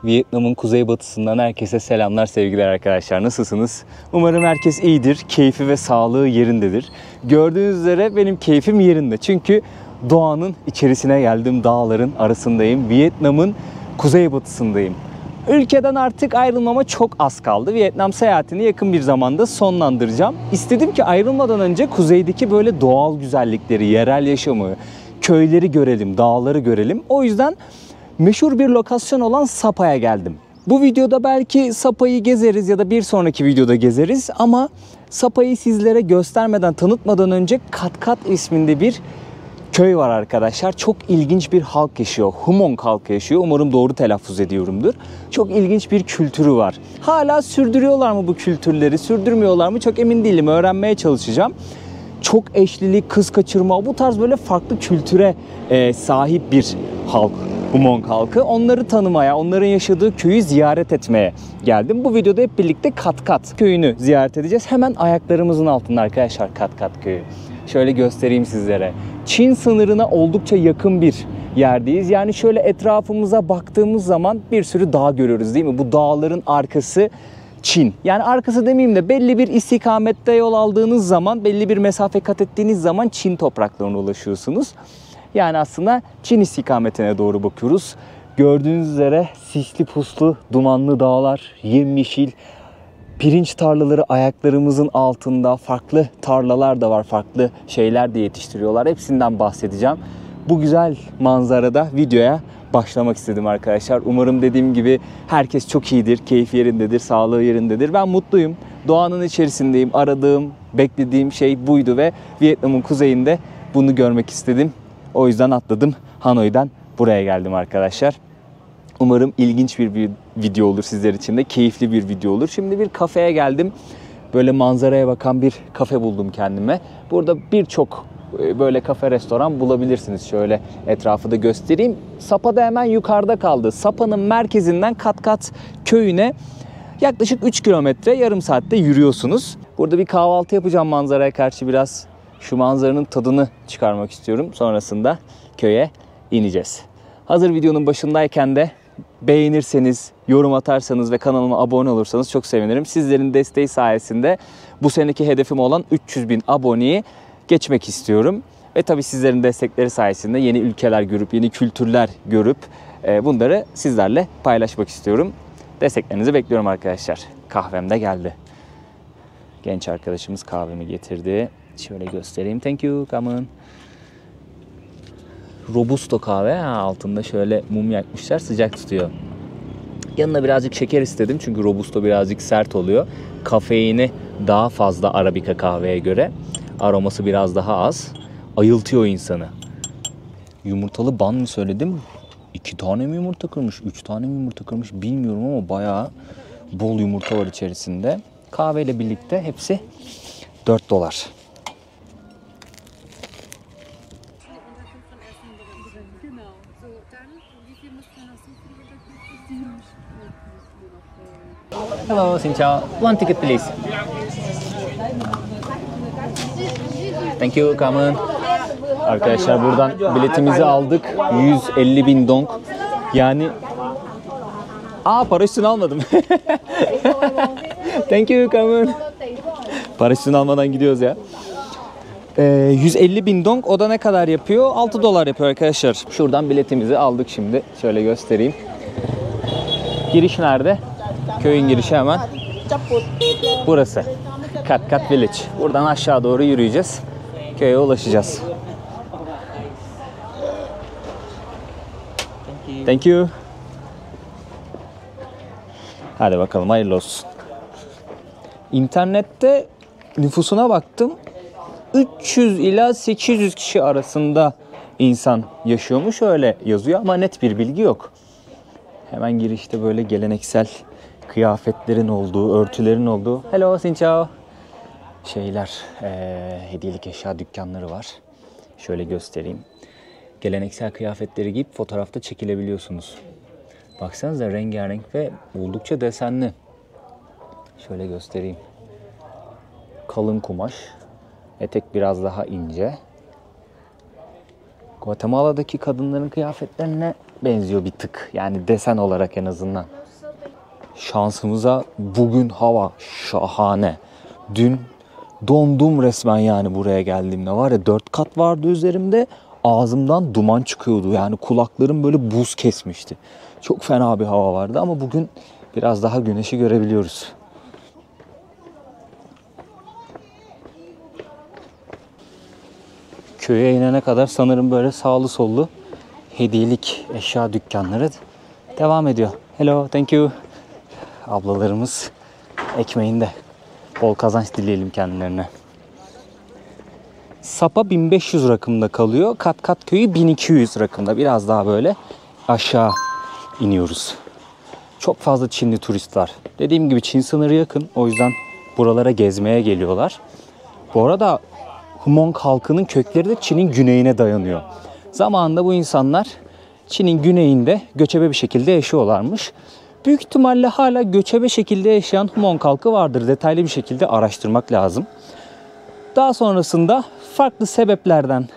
Vietnam'ın kuzeybatısından herkese selamlar, sevgiler arkadaşlar. Nasılsınız? Umarım herkes iyidir, keyfi ve sağlığı yerindedir. Gördüğünüz üzere benim keyfim yerinde. Çünkü doğanın içerisine geldim, dağların arasındayım. Vietnam'ın kuzeybatısındayım. Ülkeden artık ayrılmama çok az kaldı. Vietnam seyahatini yakın bir zamanda sonlandıracağım. İstedim ki ayrılmadan önce kuzeydeki böyle doğal güzellikleri, yerel yaşamı, köyleri görelim, dağları görelim. O yüzden meşhur bir lokasyon olan Sapa'ya geldim. Bu videoda belki Sapa'yı gezeriz ya da bir sonraki videoda gezeriz ama Sapa'yı sizlere göstermeden, tanıtmadan önce Kat Kat isminde bir köy var arkadaşlar. Çok ilginç bir halk yaşıyor. Hmong halkı yaşıyor. Umarım doğru telaffuz ediyorumdur. Çok ilginç bir kültürü var. Hala sürdürüyorlar mı bu kültürleri, sürdürmüyorlar mı çok emin değilim. Öğrenmeye çalışacağım. Çok eşlilik, kız kaçırma, bu tarz böyle farklı kültüre sahip bir halk. Hmong halkı. Onları tanımaya, onların yaşadığı köyü ziyaret etmeye geldim. Bu videoda hep birlikte Kat Kat köyünü ziyaret edeceğiz. Hemen ayaklarımızın altında arkadaşlar Kat Kat köyü. Şöyle göstereyim sizlere. Çin sınırına oldukça yakın bir yerdeyiz. Yani şöyle etrafımıza baktığımız zaman bir sürü dağ görüyoruz değil mi? Bu dağların arkası Çin. Yani arkası demeyeyim de belli bir istikamette yol aldığınız zaman, belli bir mesafe kat ettiğiniz zaman Çin topraklarına ulaşıyorsunuz. Yani aslında Çin istikametine doğru bakıyoruz. Gördüğünüz üzere sisli puslu, dumanlı dağlar, yemyeşil, pirinç tarlaları ayaklarımızın altında. Farklı tarlalar da var, farklı şeyler de yetiştiriyorlar. Hepsinden bahsedeceğim. Bu güzel manzarada videoya başlamak istedim arkadaşlar. Umarım dediğim gibi herkes çok iyidir, keyfi yerindedir, sağlığı yerindedir. Ben mutluyum. Doğanın içerisindeyim. Aradığım, beklediğim şey buydu ve Vietnam'ın kuzeyinde bunu görmek istedim. O yüzden atladım. Hanoi'den buraya geldim arkadaşlar. Umarım ilginç bir video olur sizler için de. Keyifli bir video olur. Şimdi bir kafeye geldim. Böyle manzaraya bakan bir kafe buldum kendime. Burada birçok böyle kafe, restoran bulabilirsiniz. Şöyle etrafı da göstereyim. Sapa da hemen yukarıda kaldı. Sapa'nın merkezinden Kat Kat köyüne yaklaşık 3 kilometre, yarım saatte yürüyorsunuz. Burada bir kahvaltı yapacağım manzaraya karşı, biraz şu manzaranın tadını çıkarmak istiyorum. Sonrasında köye ineceğiz. Hazır videonun başındayken de beğenirseniz, yorum atarsanız ve kanalıma abone olursanız çok sevinirim. Sizlerin desteği sayesinde bu seneki hedefim olan 300.000 aboneyi geçmek istiyorum. Ve tabii sizlerin destekleri sayesinde yeni ülkeler görüp, yeni kültürler görüp bunları sizlerle paylaşmak istiyorum. Desteklerinizi bekliyorum arkadaşlar. Kahvem de geldi. Genç arkadaşımız kahvemi getirdi. Şöyle göstereyim. Thank you. Come on. Robusto kahve. Altında şöyle mum yakmışlar. Sıcak tutuyor. Yanına birazcık şeker istedim. Çünkü Robusto birazcık sert oluyor. Kafeini daha fazla Arabica kahveye göre. Aroması biraz daha az. Ayıltıyor insanı. Yumurtalı ban mı söyledim? 2 tane mi yumurta kırmış? 3 tane mi yumurta kırmış? Bilmiyorum ama bayağı bol yumurta var içerisinde. Kahveyle birlikte hepsi $4. Hello, xin chào. One ticket please. Thank you, come on. Arkadaşlar buradan biletimizi aldık. 150.000 dong. Yani para üstünü almadım. Thank you, come on. Para üstünü almadan gidiyoruz ya. 150.000 dong, o da ne kadar yapıyor? $6 yapıyor arkadaşlar. Şuradan biletimizi aldık şimdi. Şöyle göstereyim. Giriş nerede? Köyün girişi hemen burası. Kat Kat Village. Buradan aşağı doğru yürüyeceğiz. Köye ulaşacağız. Thank you. Hadi bakalım, hayırlı olsun. İnternette nüfusuna baktım. 300 ila 800 kişi arasında insan yaşıyormuş, öyle yazıyor ama net bir bilgi yok. Hemen girişte böyle geleneksel kıyafetlerin olduğu, örtülerin olduğu, hello, xin chào, hediyelik eşya dükkanları var. Şöyle göstereyim. Geleneksel kıyafetleri giyip fotoğrafta çekilebiliyorsunuz. Baksanıza, rengarenk ve oldukça desenli. Şöyle göstereyim. Kalın kumaş. Etek biraz daha ince. Guatemala'daki kadınların kıyafetlerine benziyor bir tık. Yani desen olarak en azından. Şansımıza bugün hava şahane. Dün dondum resmen yani buraya geldiğimde. Var ya 4 kat vardı üzerimde. Ağzımdan duman çıkıyordu. Yani kulaklarım böyle buz kesmişti. Çok fena bir hava vardı ama bugün biraz daha güneşi görebiliyoruz. Köye inene kadar sanırım böyle sağlı sollu hediyelik eşya dükkanları devam ediyor. Hello, thank you. Ablalarımız ekmeğinde. Bol kazanç dileyelim kendilerine. Sapa 1500 rakımda kalıyor. Kat köyü 1200 rakımda. Biraz daha böyle aşağı iniyoruz. Çok fazla Çinli turist var. Dediğim gibi Çin sınırı yakın. O yüzden buralara gezmeye geliyorlar. Bu arada Hmong halkının kökleri de Çin'in güneyine dayanıyor. Zamanında bu insanlar Çin'in güneyinde göçebe bir şekilde yaşıyorlarmış. Büyük ihtimalle hala göçebe şekilde yaşayan Hmong halkı vardır. Detaylı bir şekilde araştırmak lazım. Daha sonrasında farklı sebeplerden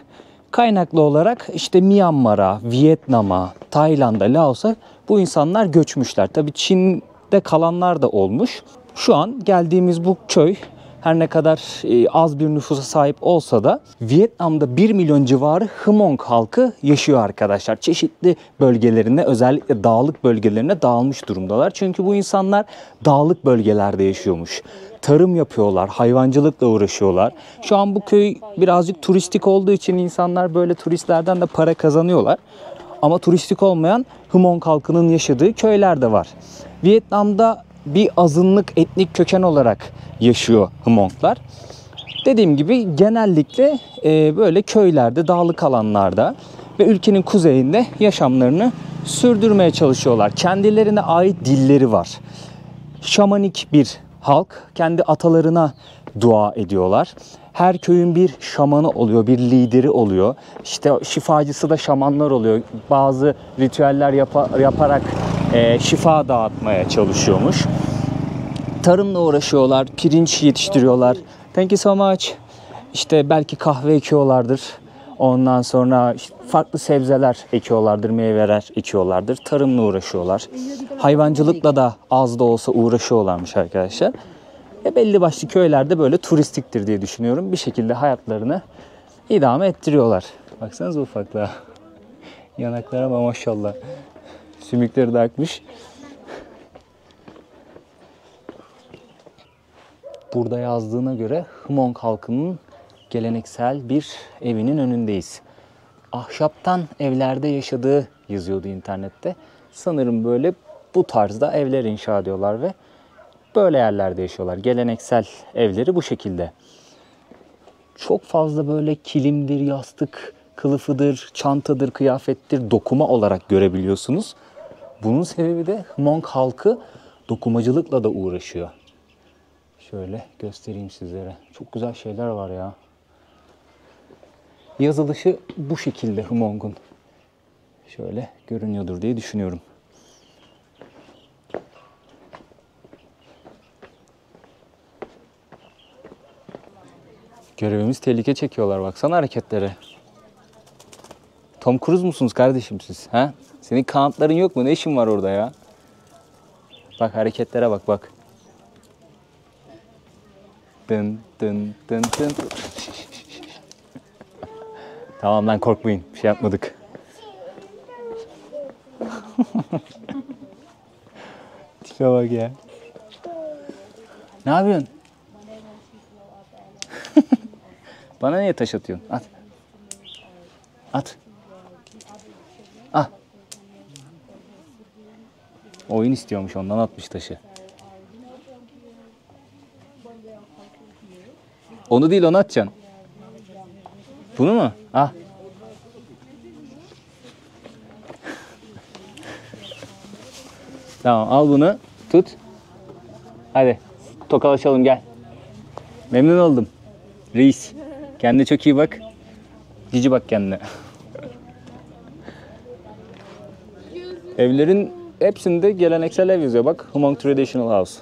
kaynaklı olarak işte Myanmar'a, Vietnam'a, Tayland'a, Laos'a bu insanlar göçmüşler. Tabii Çin'de kalanlar da olmuş. Şu an geldiğimiz bu köy her ne kadar az bir nüfusa sahip olsa da Vietnam'da 1 milyon civarı Hmong halkı yaşıyor arkadaşlar. Çeşitli bölgelerine, özellikle dağlık bölgelerine dağılmış durumdalar. Çünkü bu insanlar dağlık bölgelerde yaşıyormuş. Tarım yapıyorlar, hayvancılıkla uğraşıyorlar. Şu an bu köy birazcık turistik olduğu için insanlar böyle turistlerden de para kazanıyorlar. Ama turistik olmayan Hmong halkının yaşadığı köyler de var. Vietnam'da bir azınlık etnik köken olarak yaşıyor Hmonglar. Dediğim gibi genellikle böyle köylerde, dağlık alanlarda ve ülkenin kuzeyinde yaşamlarını sürdürmeye çalışıyorlar. Kendilerine ait dilleri var. Şamanik bir halk, kendi atalarına dua ediyorlar. Her köyün bir şamanı oluyor, bir lideri oluyor. İşte şifacısı da şamanlar oluyor. Bazı ritüeller yaparak şifa dağıtmaya çalışıyormuş. Tarımla uğraşıyorlar, pirinç yetiştiriyorlar. Thank you so much. İşte belki kahve ekiyorlardır. Ondan sonra işte farklı sebzeler ekiyorlardır, meyveler ekiyorlardır. Tarımla uğraşıyorlar. Hayvancılıkla da az da olsa uğraşıyorlarmış arkadaşlar. Belli başlı köylerde böyle turistiktir diye düşünüyorum. Bir şekilde hayatlarını idame ettiriyorlar. Baksanıza ufaklığa. Yanaklara bak maşallah. Sümükleri de akmış. Burada yazdığına göre Hmong halkının geleneksel bir evinin önündeyiz. Ahşaptan evlerde yaşadığı yazıyordu internette. Sanırım böyle bu tarzda evler inşa ediyorlar ve böyle yerlerde yaşıyorlar. Geleneksel evleri bu şekilde. Çok fazla böyle kilimdir, yastık kılıfıdır, çantadır, kıyafettir, dokuma olarak görebiliyorsunuz. Bunun sebebi de Hmong halkı dokumacılıkla da uğraşıyor. Şöyle göstereyim sizlere. Çok güzel şeyler var ya. Yazılışı bu şekilde Hmong'un. Şöyle görünüyordur diye düşünüyorum. Görevimiz tehlike çekiyorlar. Baksana hareketlere. Tom Cruise musunuz kardeşim siz? Ha? Senin kanatların yok mu? Ne işin var orada ya? Bak hareketlere bak bak. Dın dın dın dın. Tamam lan korkmayın. Bir şey yapmadık. Tipe bak ya. Ne yapıyorsun? Bana niye taş atıyorsun? At. At. Ah. Oyun istiyormuş, ondan atmış taşı. Onu değil, onu atacaksın. Bunu mu? Ah. Tamam, al bunu. Tut. Hadi. Tokalaşalım, gel. Memnun oldum. Reis. Kendine çok iyi bak. Cici bak kendine. Evlerin hepsinde geleneksel ev yazıyor. Bak, Hmong Traditional House.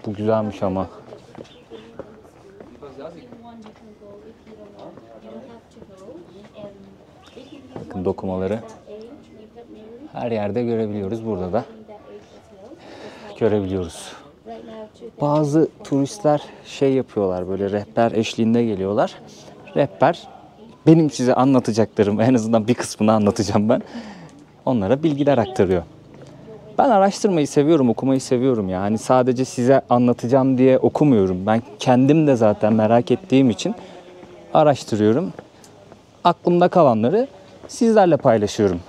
Bu güzelmiş ama. Bakın dokumaları. Her yerde görebiliyoruz. Burada da görebiliyoruz. Bazı turistler şey yapıyorlar, böyle rehber eşliğinde geliyorlar. Rehber benim size anlatacaklarım, en azından bir kısmını anlatacağım ben. Onlara bilgiler aktarıyor. Ben araştırmayı seviyorum, okumayı seviyorum ya. Hani sadece size anlatacağım diye okumuyorum. Ben kendim de zaten merak ettiğim için araştırıyorum. Aklımda kalanları sizlerle paylaşıyorum.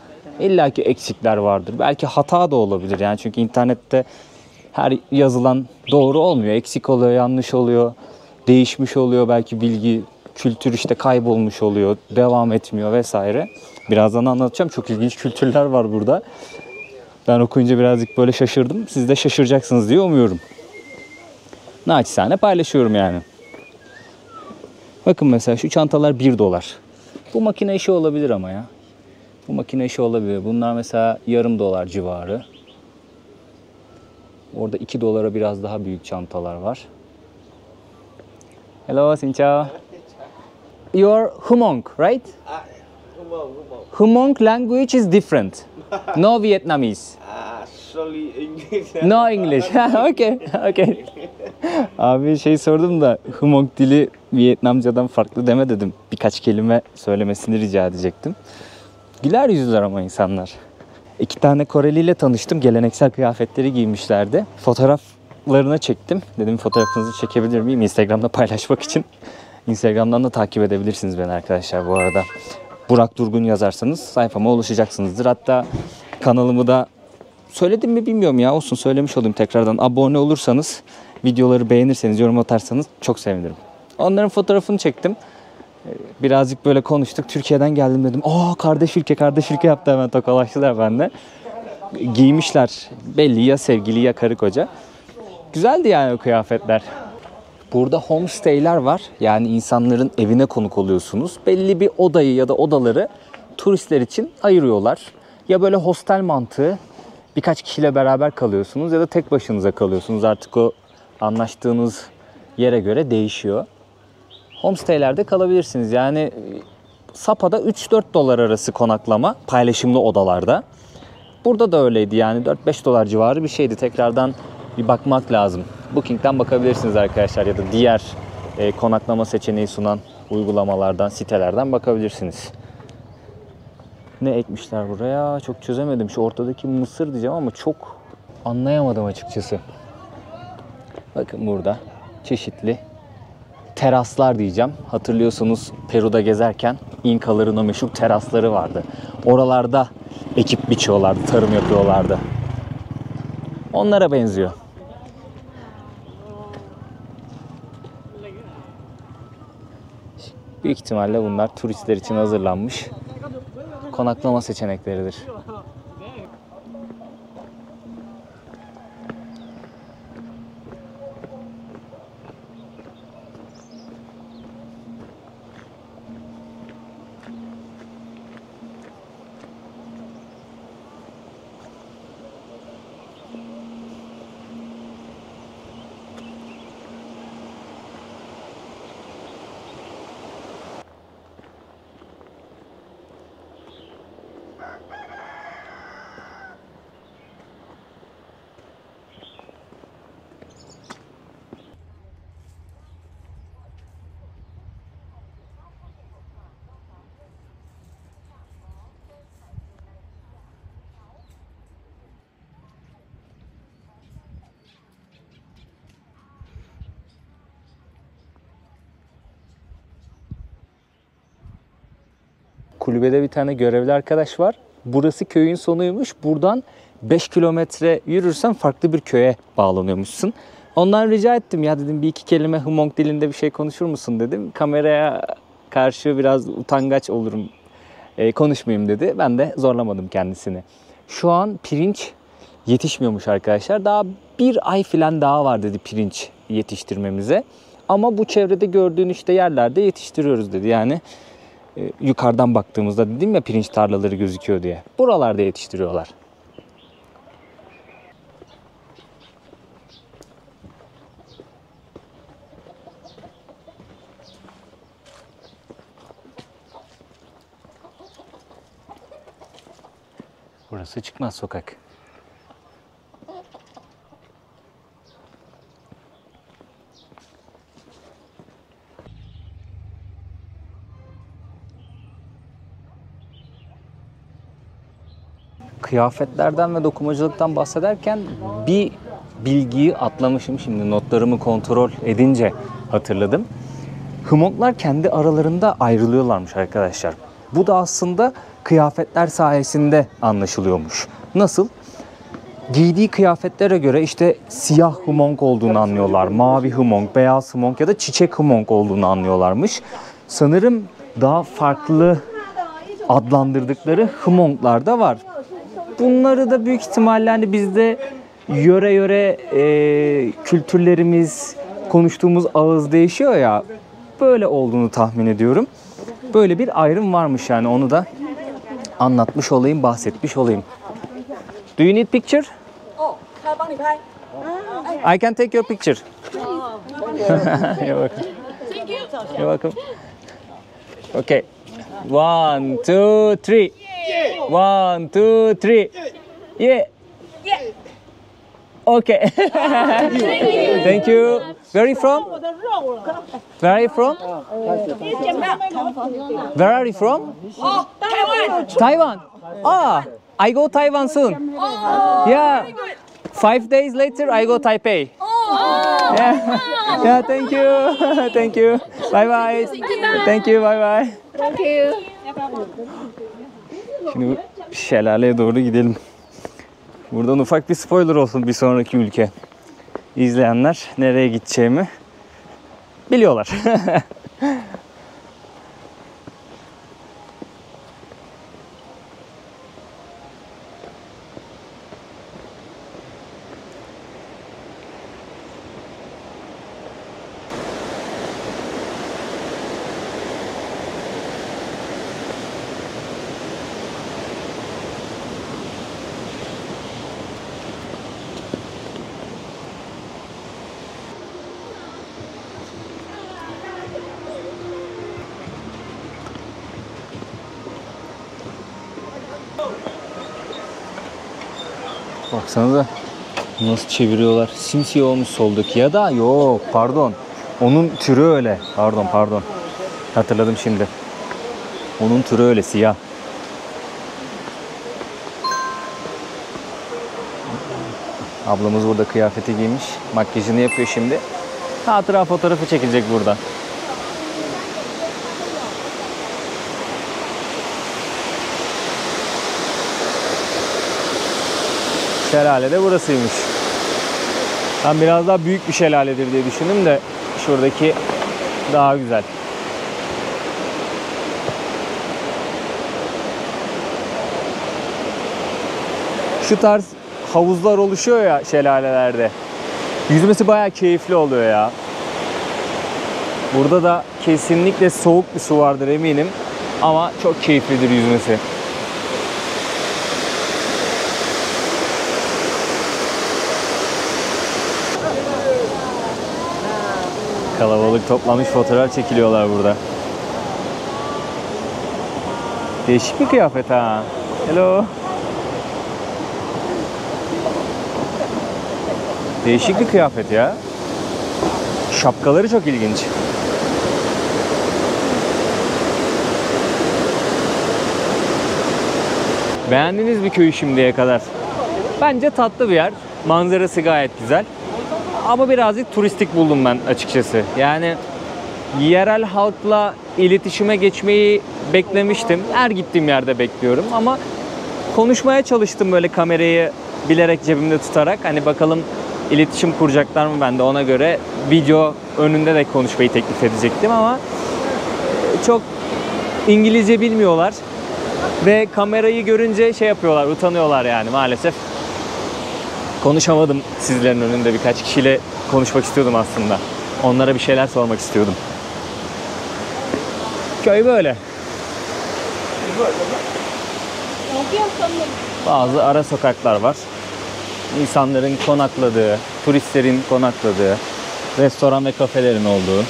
İlla ki eksikler vardır. Belki hata da olabilir yani, çünkü internette her yazılan doğru olmuyor. Eksik oluyor, yanlış oluyor, değişmiş oluyor belki bilgi, kültür işte kaybolmuş oluyor, devam etmiyor vesaire. Birazdan anlatacağım. Çok ilginç kültürler var burada. Ben okuyunca birazcık böyle şaşırdım. Siz de şaşıracaksınız diye umuyorum. Naçizane paylaşıyorum yani. Bakın mesela şu çantalar 1 dolar. Bu makine işi olabilir ama ya. Bu makine işi olabilir. Bunlar mesela yarım dolar civarı. Orada 2 dolara biraz daha büyük çantalar var. Hello, xin chào. You're Hmong, right? Hmong. Hmong language is different. No Vietnamese. Sorry, English. No English. Okay, okay. Abi şey sordum da Hmong dili Vietnamcadan farklı deme dedim. Birkaç kelime söylemesini rica edecektim. Güler yüzlüler ama insanlar. 2 tane Koreli ile tanıştım. Geleneksel kıyafetleri giymişlerdi. Fotoğraflarını çektim. Dedim fotoğrafınızı çekebilir miyim? Instagram'da paylaşmak için. Instagram'dan da takip edebilirsiniz beni arkadaşlar bu arada. Burak Durgun yazarsanız sayfama ulaşacaksınızdır. Hatta kanalımı da söyledim mi bilmiyorum ya, olsun söylemiş olayım tekrardan. Abone olursanız, videoları beğenirseniz, yorum atarsanız çok sevinirim. Onların fotoğrafını çektim. Birazcık böyle konuştuk. Türkiye'den geldim dedim. Kardeş ülke yaptı, hemen tokalaştılar bende. Giymişler. Belli ya sevgili ya karı koca. Güzeldi yani o kıyafetler. Burada homestay'ler var. Yani insanların evine konuk oluyorsunuz. Belli bir odayı ya da odaları turistler için ayırıyorlar. Ya böyle hostel mantığı, birkaç kişiyle beraber kalıyorsunuz ya da tek başınıza kalıyorsunuz. Artık o anlaştığınız yere göre değişiyor. Homestay'lerde kalabilirsiniz. Yani Sapa'da 3-4 dolar arası konaklama paylaşımlı odalarda. Burada da öyleydi yani 4-5 dolar civarı bir şeydi. Tekrardan bir bakmak lazım. Booking'den bakabilirsiniz arkadaşlar ya da diğer konaklama seçeneği sunan uygulamalardan, sitelerden bakabilirsiniz. Ne ekmişler buraya? Çok çözemedim. Şu ortadaki mısır diyeceğim ama çok anlayamadım açıkçası. Bakın burada çeşitli teraslar diyeceğim. Hatırlıyorsunuz Peru'da gezerken İnkaların o meşhur terasları vardı. Oralarda ekip biçiyorlardı, tarım yapıyorlardı. Onlara benziyor. Büyük ihtimalle bunlar turistler için hazırlanmış konaklama seçenekleridir. Kulübede bir tane görevli arkadaş var. Burası köyün sonuymuş. Buradan 5 kilometre yürürsen farklı bir köye bağlanıyormuşsun. Ondan rica ettim, ya dedim bir iki kelime Hmong dilinde bir şey konuşur musun dedim. Kameraya karşı biraz utangaç olurum, konuşmayayım dedi. Ben de zorlamadım kendisini. Şu an pirinç yetişmiyormuş arkadaşlar. Daha 1 ay falan daha var dedi pirinç yetiştirmemize. Ama bu çevrede gördüğün işte yerlerde yetiştiriyoruz dedi. Yani yukarıdan baktığımızda dedim ya pirinç tarlaları gözüküyor diye. Buralarda yetiştiriyorlar. Burası çıkmaz sokak. Kıyafetlerden ve dokumacılıktan bahsederken bir bilgiyi atlamışım, şimdi notlarımı kontrol edince hatırladım. Hmonglar kendi aralarında ayrılıyorlarmış arkadaşlar. Bu da aslında kıyafetler sayesinde anlaşılıyormuş. Nasıl? Giydiği kıyafetlere göre işte siyah Hmong olduğunu anlıyorlar, mavi Hmong, beyaz Hmong ya da çiçek Hmong olduğunu anlıyorlarmış. Sanırım daha farklı adlandırdıkları Hmonglar da var. Bunları da büyük ihtimalle hani bizde yöre kültürlerimiz, konuştuğumuz ağız değişiyor ya, böyle olduğunu tahmin ediyorum. Böyle bir ayrım varmış yani, onu da anlatmış olayım, bahsetmiş olayım. Do you need picture? I can take your picture. You're welcome. You're welcome. Okay. 1, 2, 3. 1, 2, 3. Yeah. Okay. Thank you. Where are you from? Where are you from? Where are you from? Taiwan. Taiwan. Ah, I go Taiwan soon. Yeah. 5 days later, I go Taipei. Yeah. Yeah. Thank you. Thank you. Bye bye. Thank you. Bye bye. Thank you. Şimdi şelaleye doğru gidelim. Buradan ufak bir spoiler olsun bir sonraki ülke. İzleyenler nereye gideceğimi biliyorlar. Baksanıza nasıl çeviriyorlar. Simsiyah olmuş soldaki, ya da yok pardon. Onun türü öyle. Pardon. Hatırladım şimdi. Onun türü öyle siyah. Ablamız burada kıyafeti giymiş. Makyajını yapıyor şimdi. Hatıra fotoğrafı çekilecek burada. Şelale de burasıymış. Ben biraz daha büyük bir şelaledir diye düşündüm de şuradaki daha güzel. Şu tarz havuzlar oluşuyor ya şelalelerde. Yüzmesi bayağı keyifli oluyor ya. Burada da kesinlikle soğuk bir su vardır eminim. Ama çok keyiflidir yüzmesi. Kalabalık toplanmış, fotoğraf çekiliyorlar burada. Değişik bir kıyafet ha. Hello. Değişik bir kıyafet ya. Şapkaları çok ilginç. Beğendiniz mi köyü şimdiye kadar? Bence tatlı bir yer. Manzarası gayet güzel. Ama birazcık turistik buldum ben açıkçası. Yani yerel halkla iletişime geçmeyi beklemiştim. Her gittiğim yerde bekliyorum ama konuşmaya çalıştım böyle kamerayı bilerek cebimde tutarak. Hani bakalım iletişim kuracaklar mı, ben de ona göre video önünde de konuşmayı teklif edecektim ama çok İngilizce bilmiyorlar ve kamerayı görünce şey yapıyorlar, utanıyorlar yani maalesef. Konuşamadım sizlerin önünde, birkaç kişiyle konuşmak istiyordum aslında. Onlara bir şeyler sormak istiyordum. Köy böyle. Bazı ara sokaklar var. İnsanların konakladığı, turistlerin konakladığı, restoran ve kafelerin olduğu.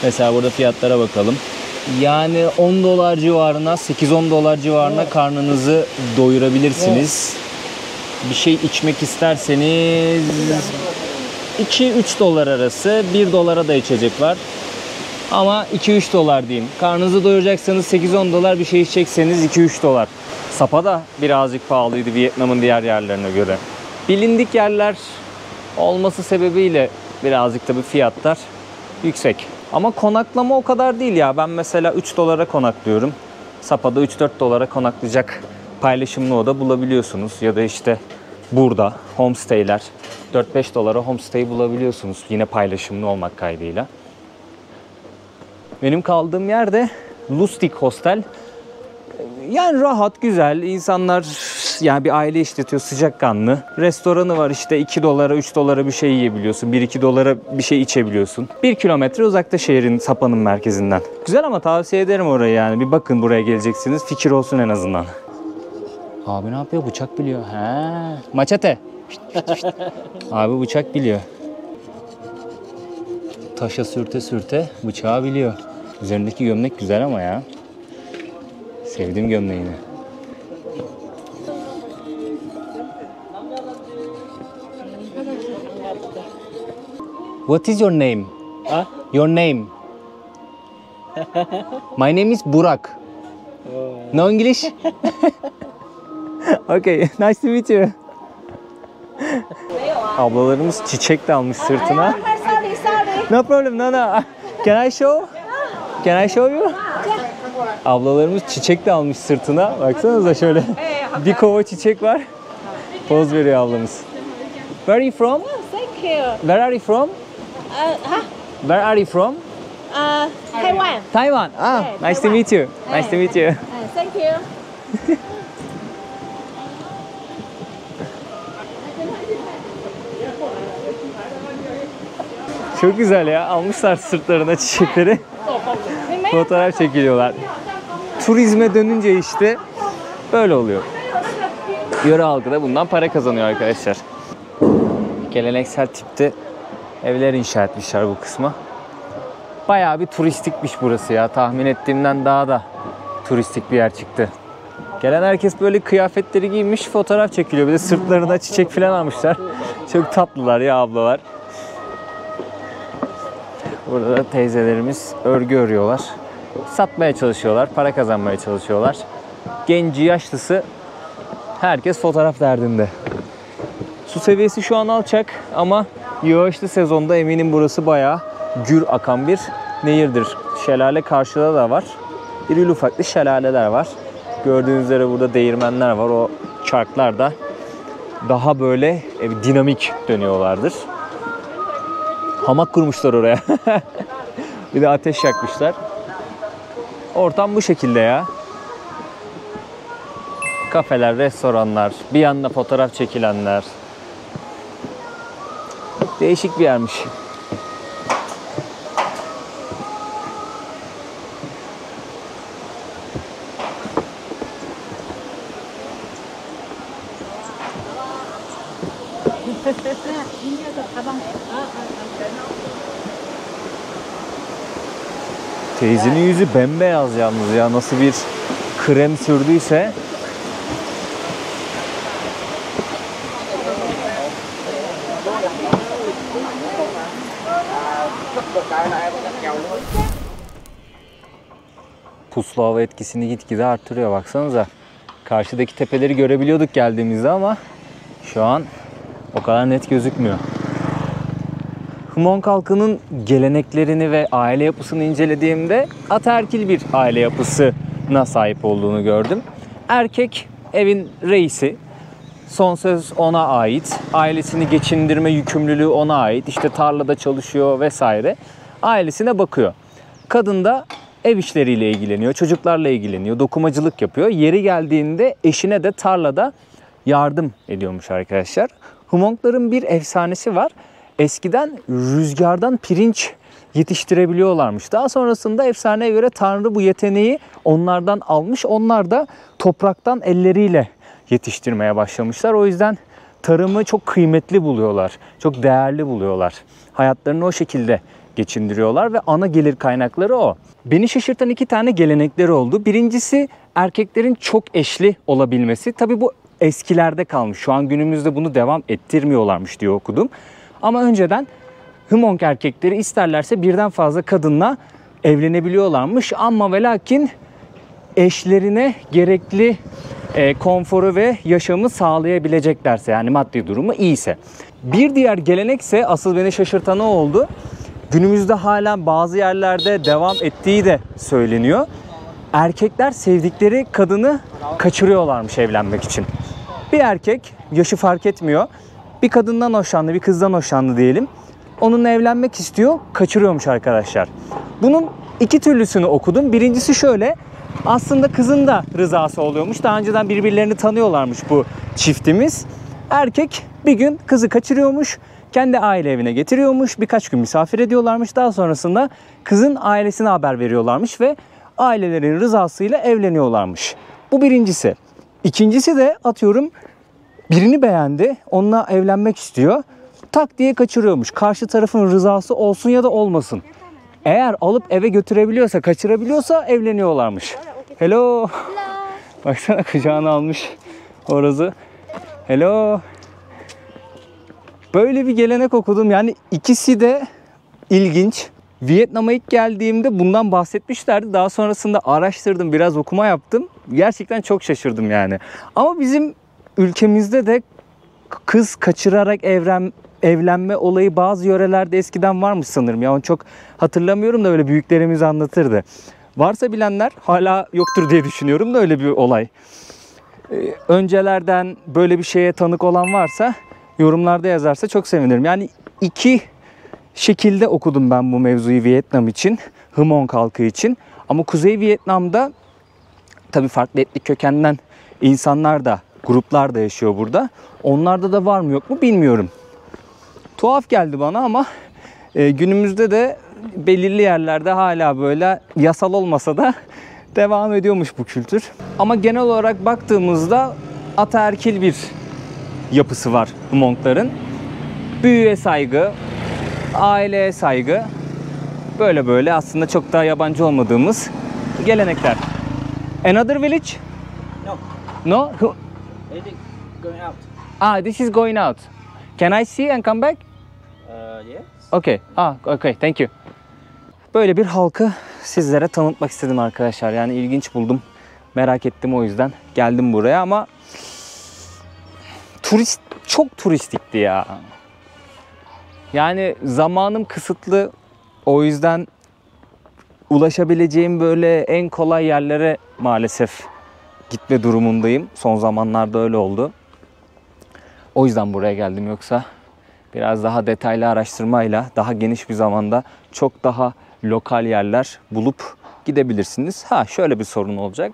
Mesela burada fiyatlara bakalım. Yani 10 dolar civarına, 8-10 dolar civarına karnınızı doyurabilirsiniz. Bir şey içmek isterseniz 2-3 dolar arası, 1 dolara da içecek var. Ama 2-3 dolar diyeyim. Karnınızı doyuracaksanız 8-10 dolar, bir şey içecekseniz 2-3 dolar. Sapa da birazcık pahalıydı Vietnam'ın diğer yerlerine göre. Bilindik yerler olması sebebiyle birazcık da bir fiyatlar yüksek. Ama konaklama o kadar değil ya. Ben mesela 3 dolara konaklıyorum. Sapa'da 3-4 dolara konaklayacak paylaşımlı oda bulabiliyorsunuz. Ya da işte burada homestay'ler 4-5 dolara homestay bulabiliyorsunuz. Yine paylaşımlı olmak kaydıyla. Benim kaldığım yerde Lustig Hostel. Yani rahat, güzel. İnsanlar yani bir aile işletiyor, sıcakkanlı. Restoranı var işte 2 dolara, 3 dolara bir şey yiyebiliyorsun. 1-2 dolara bir şey içebiliyorsun. 1 kilometre uzakta şehrin, Sapa'nın merkezinden. Güzel ama tavsiye ederim orayı yani. Bir bakın, buraya geleceksiniz. Fikir olsun en azından. Abi ne yapıyor? Bıçak biliyor. He. Maçete. Abi bıçak biliyor. Taşa sürte sürte bıçağı biliyor. Üzerindeki gömlek güzel ama ya. Sevdim gömleğini. What is your name? Huh? Your name? My name is Burak. No English? Okay, nice to meet you. Ablalarımız çiçek de almış sırtına. Sorry. No problem, no. Can I show? Can I show you? Ablalarımız çiçek de almış sırtına. Baksanıza şöyle. Bir kova çiçek var. Poz veriyor ablamız. Where are you from? Thank you. Where are you from? Where are you from? Taiwan. Taiwan. Ah, Yeah, nice to Taiwan. meet you. Nice to meet you. Thank you. Çok güzel ya. Almışlar sırtlarına çiçekleri. Fotoğraf çekiliyorlar. Turizme dönünce işte böyle oluyor. Yöre halkı da bundan para kazanıyor arkadaşlar. Geleneksel tipte evler inşa etmişler bu kısma. Bayağı bir turistikmiş burası ya. Tahmin ettiğimden daha da turistik bir yer çıktı. Gelen herkes böyle kıyafetleri giymiş, fotoğraf çekiliyor. Bir de sırtlarına çiçek falan almışlar. Çok tatlılar ya ablalar. Burada da teyzelerimiz örgü örüyorlar. Satmaya çalışıyorlar, para kazanmaya çalışıyorlar. Genci, yaşlısı herkes fotoğraf derdinde. Su seviyesi şu an alçak ama yağışlı sezonda eminim burası bayağı gür akan bir nehirdir. Şelale karşıda da var. İrili ufaklı şelaleler var. Gördüğünüz üzere burada değirmenler var. O çarklar da daha böyle dinamik dönüyorlardır. Hamak kurmuşlar oraya. Bir de ateş yakmışlar. Ortam bu şekilde ya. Kafeler, restoranlar, bir yanda fotoğraf çekilenler. Değişik bir yermiş. Teyzenin yüzü bembeyaz yalnız ya. Nasıl bir krem sürdüyse. Puslu hava etkisini gitgide arttırıyor, baksanıza. Karşıdaki tepeleri görebiliyorduk geldiğimizde ama şu an o kadar net gözükmüyor. Hmong halkının geleneklerini ve aile yapısını incelediğimde ataerkil bir aile yapısına sahip olduğunu gördüm. Erkek evin reisi, son söz ona ait, ailesini geçindirme yükümlülüğü ona ait, işte tarlada çalışıyor vesaire, ailesine bakıyor. Kadın da ev işleriyle ilgileniyor, çocuklarla ilgileniyor, dokumacılık yapıyor. Yeri geldiğinde eşine de tarlada yardım ediyormuş arkadaşlar. Hmongların bir efsanesi var. Eskiden rüzgardan pirinç yetiştirebiliyorlarmış. Daha sonrasında efsaneye göre Tanrı bu yeteneği onlardan almış. Onlar da topraktan elleriyle yetiştirmeye başlamışlar. O yüzden tarımı çok kıymetli buluyorlar. Çok değerli buluyorlar. Hayatlarını o şekilde geçindiriyorlar ve ana gelir kaynakları o. Beni şaşırtan 2 tane gelenekleri oldu. Birincisi erkeklerin çok eşli olabilmesi. Tabii bu eskilerde kalmış. Şu an günümüzde bunu devam ettirmiyorlarmış diye okudum. Ama önceden Hmong erkekleri isterlerse birden fazla kadınla evlenebiliyorlarmış. Ama ve lakin eşlerine gerekli konforu ve yaşamı sağlayabileceklerse, yani maddi durumu iyiyse. Bir diğer gelenekse asıl beni şaşırtan o oldu. Günümüzde hala bazı yerlerde devam ettiği de söyleniyor. Erkekler sevdikleri kadını kaçırıyorlarmış evlenmek için. Bir erkek, yaşı fark etmiyor, bir kadından hoşlandı, bir kızdan hoşlandı diyelim. Onunla evlenmek istiyor, kaçırıyormuş arkadaşlar. Bunun 2 türlüsünü okudum. Birincisi şöyle, aslında kızın da rızası oluyormuş. Daha önceden birbirlerini tanıyorlarmış bu çiftimiz. Erkek bir gün kızı kaçırıyormuş, kendi aile evine getiriyormuş, birkaç gün misafir ediyorlarmış. Daha sonrasında kızın ailesine haber veriyorlarmış ve ailelerin rızasıyla evleniyorlarmış. Bu birincisi. İkincisi de atıyorum birini beğendi, onunla evlenmek istiyor. Tak diye kaçırıyormuş. Karşı tarafın rızası olsun ya da olmasın. Eğer alıp eve götürebiliyorsa, kaçırabiliyorsa evleniyorlarmış. Hello. Baksana kucağına almış horozu. Hello. Böyle bir gelenek okudum. Yani ikisi de ilginç. Vietnam'a ilk geldiğimde bundan bahsetmişlerdi. Daha sonrasında araştırdım, biraz okuma yaptım. Gerçekten çok şaşırdım yani. Ama bizim ülkemizde de kız kaçırarak evlenme olayı bazı yörelerde eskiden varmış sanırım. Ya onu çok hatırlamıyorum da öyle büyüklerimiz anlatırdı. Varsa bilenler, hala yoktur diye düşünüyorum da öyle bir olay. Öncelerden böyle bir şeye tanık olan varsa yorumlarda yazarsa çok sevinirim. Yani 2 şekilde okudum ben bu mevzuyu Vietnam için, Hmong halkı için. Ama Kuzey Vietnam'da tabii farklı etnik kökenden insanlar da, gruplar da yaşıyor burada. Onlarda da var mı yok mu bilmiyorum. Tuhaf geldi bana ama günümüzde de belirli yerlerde hala böyle yasal olmasa da devam ediyormuş bu kültür. Ama genel olarak baktığımızda ataerkil bir yapısı var Hmongların. Büyüye saygı, aileye saygı, böyle aslında çok daha yabancı olmadığımız gelenekler. Another village? No. No? I think going out. This is going out. Can I see and come back? Yes. Okay. Okay. Thank you. Böyle bir halkı sizlere tanıtmak istedim arkadaşlar. Yani ilginç buldum. Merak ettim, o yüzden geldim buraya ama çok turistikti ya. Yani zamanım kısıtlı. O yüzden ulaşabileceğim böyle en kolay yerlere maalesef gitme durumundayım. Son zamanlarda öyle oldu. O yüzden buraya geldim, yoksa biraz daha detaylı araştırmayla daha geniş bir zamanda çok daha lokal yerler bulup gidebilirsiniz. Şöyle bir sorun olacak.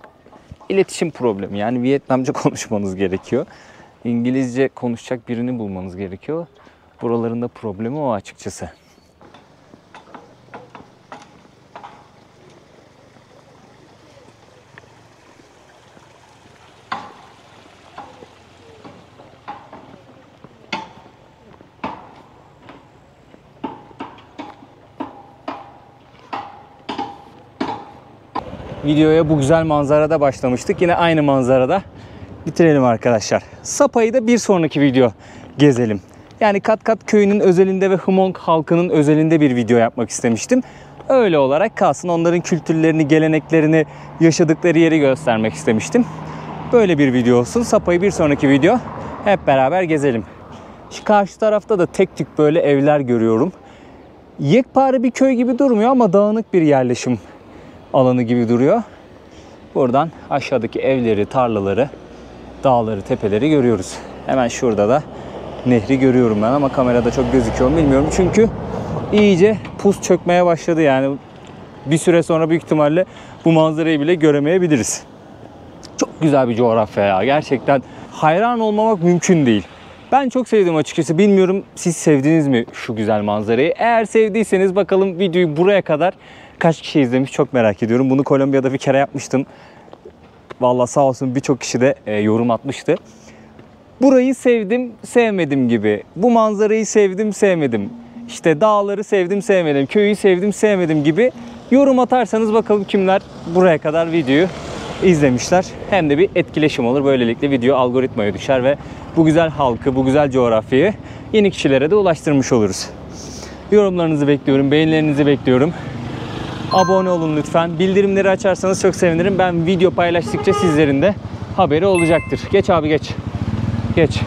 İletişim problemi. Yani Vietnamca konuşmanız gerekiyor. İngilizce konuşacak birini bulmanız gerekiyor. Buraların da problemi o açıkçası. Videoya bu güzel manzarada başlamıştık. Yine aynı manzarada bitirelim arkadaşlar. Sapa'yı da bir sonraki video gezelim. Yani Kat Kat köyünün özelinde ve Hmong halkının özelinde bir video yapmak istemiştim. Öyle olarak kalsın. Onların kültürlerini, geleneklerini, yaşadıkları yeri göstermek istemiştim. Böyle bir video olsun. Sapa'yı bir sonraki video hep beraber gezelim. Şu karşı tarafta da tek tük böyle evler görüyorum. Yekpare bir köy gibi durmuyor ama dağınık bir yerleşim alanı gibi duruyor. Buradan aşağıdaki evleri, tarlaları, dağları, tepeleri görüyoruz. Hemen şurada da nehri görüyorum ben ama kamerada çok gözüküyor mu bilmiyorum. Çünkü iyice pus çökmeye başladı yani. Bir süre sonra büyük ihtimalle bu manzarayı bile göremeyebiliriz. Çok güzel bir coğrafya ya. Gerçekten hayran olmamak mümkün değil. Ben çok sevdim açıkçası. Bilmiyorum siz sevdiniz mi şu güzel manzarayı? Eğer sevdiyseniz bakalım videoyu buraya kadar kaç kişi izlemiş çok merak ediyorum. Bunu Kolombiya'da bir kere yapmıştım. Vallahi sağ olsun birçok kişi de yorum atmıştı. Burayı sevdim, sevmedim gibi. Bu manzarayı sevdim, sevmedim. işte dağları sevdim sevmedim, köyü sevdim sevmedim gibi yorum atarsanız bakalım kimler buraya kadar videoyu izlemişler. Hem de bir etkileşim olur. Böylelikle video algoritmaya düşer ve bu güzel halkı, bu güzel coğrafyayı yeni kişilere de ulaştırmış oluruz. Yorumlarınızı bekliyorum, beğenilerinizi bekliyorum. Abone olun lütfen. Bildirimleri açarsanız çok sevinirim. Ben video paylaştıkça sizlerin de haberi olacaktır. Geç abi geç. Geç.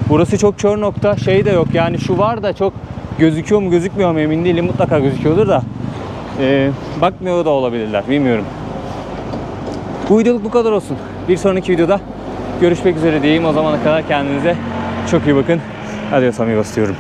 Burası çok kör nokta. Şey de yok yani, şu var da çok gözüküyor mu gözükmüyor mu emin değilim. Mutlaka gözüküyordur da. Bakmıyor da olabilirler. Bilmiyorum. Bu videoluk bu kadar olsun. Bir sonraki videoda görüşmek üzere diyeyim. O zamana kadar kendinize çok iyi bakın. Adios amigos diyorum.